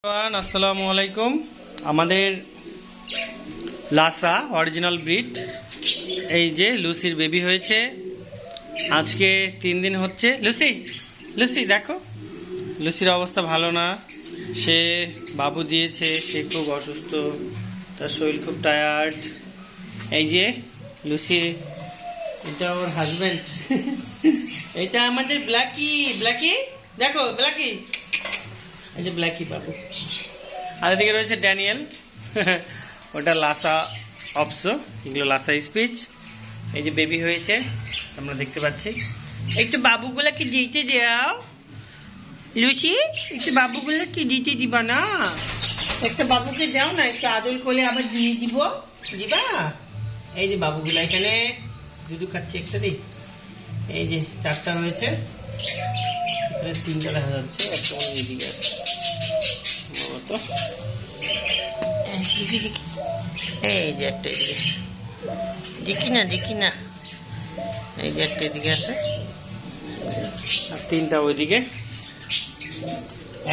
আসসালামু আলাইকুম। আমাদের লাসা অরিজিনাল ব্রিড, এই যে লুসির বেবি হয়েছে আজকে 3 দিন হচ্ছে। লুসি দেখো, লুসির অবস্থা ভালো না, সে বাবু দিয়েছে, সে খুব অসুস্থ, তার শরীর খুব টায়ার্ড। এই যে লুসি, এটা ওর হাজবেন্ড এটা আমাদের ব্ল্যাকি দেখো, ব্ল্যাকি, এই যে ব্ল্যাকি বাবু। আর এদিকে রয়েছে ড্যানিয়েল ওটা লাসা অপসো, এগুলো লাসা স্পিচ। এই যে বেবি হয়েছে আমরা দেখতে পাচ্ছি। একটু বাবুগুলাকে দিতে দাও লুসি, একটু বাবুগুলাকে দিতে দিবা না? একটা বাবুকে দাও না, একটু আদর করে আবার দিয়ে দিবা। এই যে বাবুগুলা এখানে দুধু খাচ্ছে, একটা দিই। এই যে 4টা রয়েছে, এখানে 3টা দেখা যাচ্ছে, একটা এদিকে আছে। এই যে একটা এদিকে দেখি না, এই যে একটা এদিকে আছে, আর 3টা ওইদিকে।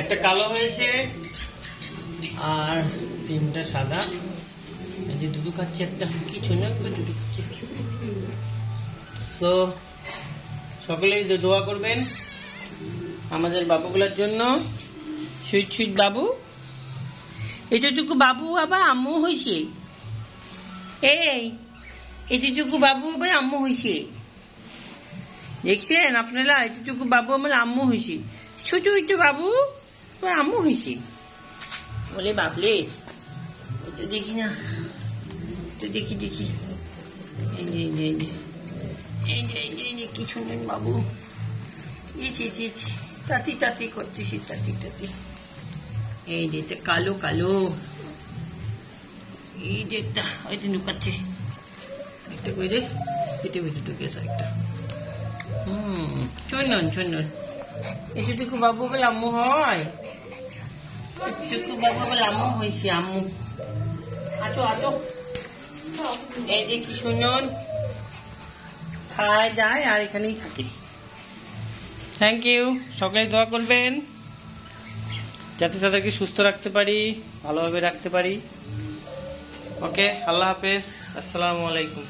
একটা কালো হয়েছে আর 3টা সাদা। এই যে দুধু খাচ্ছে, একটা কিছু না, দুধু খাচ্ছে। তো সকলেই দোয়া করবেন আমাদের বাবুগুলোর জন্য। সুইট বাবু, এতটুকু বাবু আবার আম্মু হয়েছে। এতটুকু বাবু আবার আম্মু হয়েছে, দেখছেন আপনারা? এতটুকু বাবু আমার আম্মু হয়েছে, ছোট একটু বাবু আম্মু হয়েছে বলে বাবলে। তো দেখি না, তো দেখি এই যে কিছু নেই বাবু, তাতি করতেছি, তাতি। এই যে এটা কালো, এই যে একটা ওইটা নুকাচ্ছে, একটা করে পেটে ঢুকেছে একটা। চন্দন এটুকু বাবু বলে আম্মু হয়, এটুকু বাবু বলে আম্মু হয়েছে, আম্মু। আছো এই যে কি শুনুন, খায় যায় আর এখানেই থাকে। থ্যাংক ইউ, সকলে দোয়া করবেন যাতে তাদেরকে সুস্থ রাখতে পারি, ভালোভাবে রাখতে পারি। ওকে, আল্লাহ হাফেজ, আসসালামু আলাইকুম।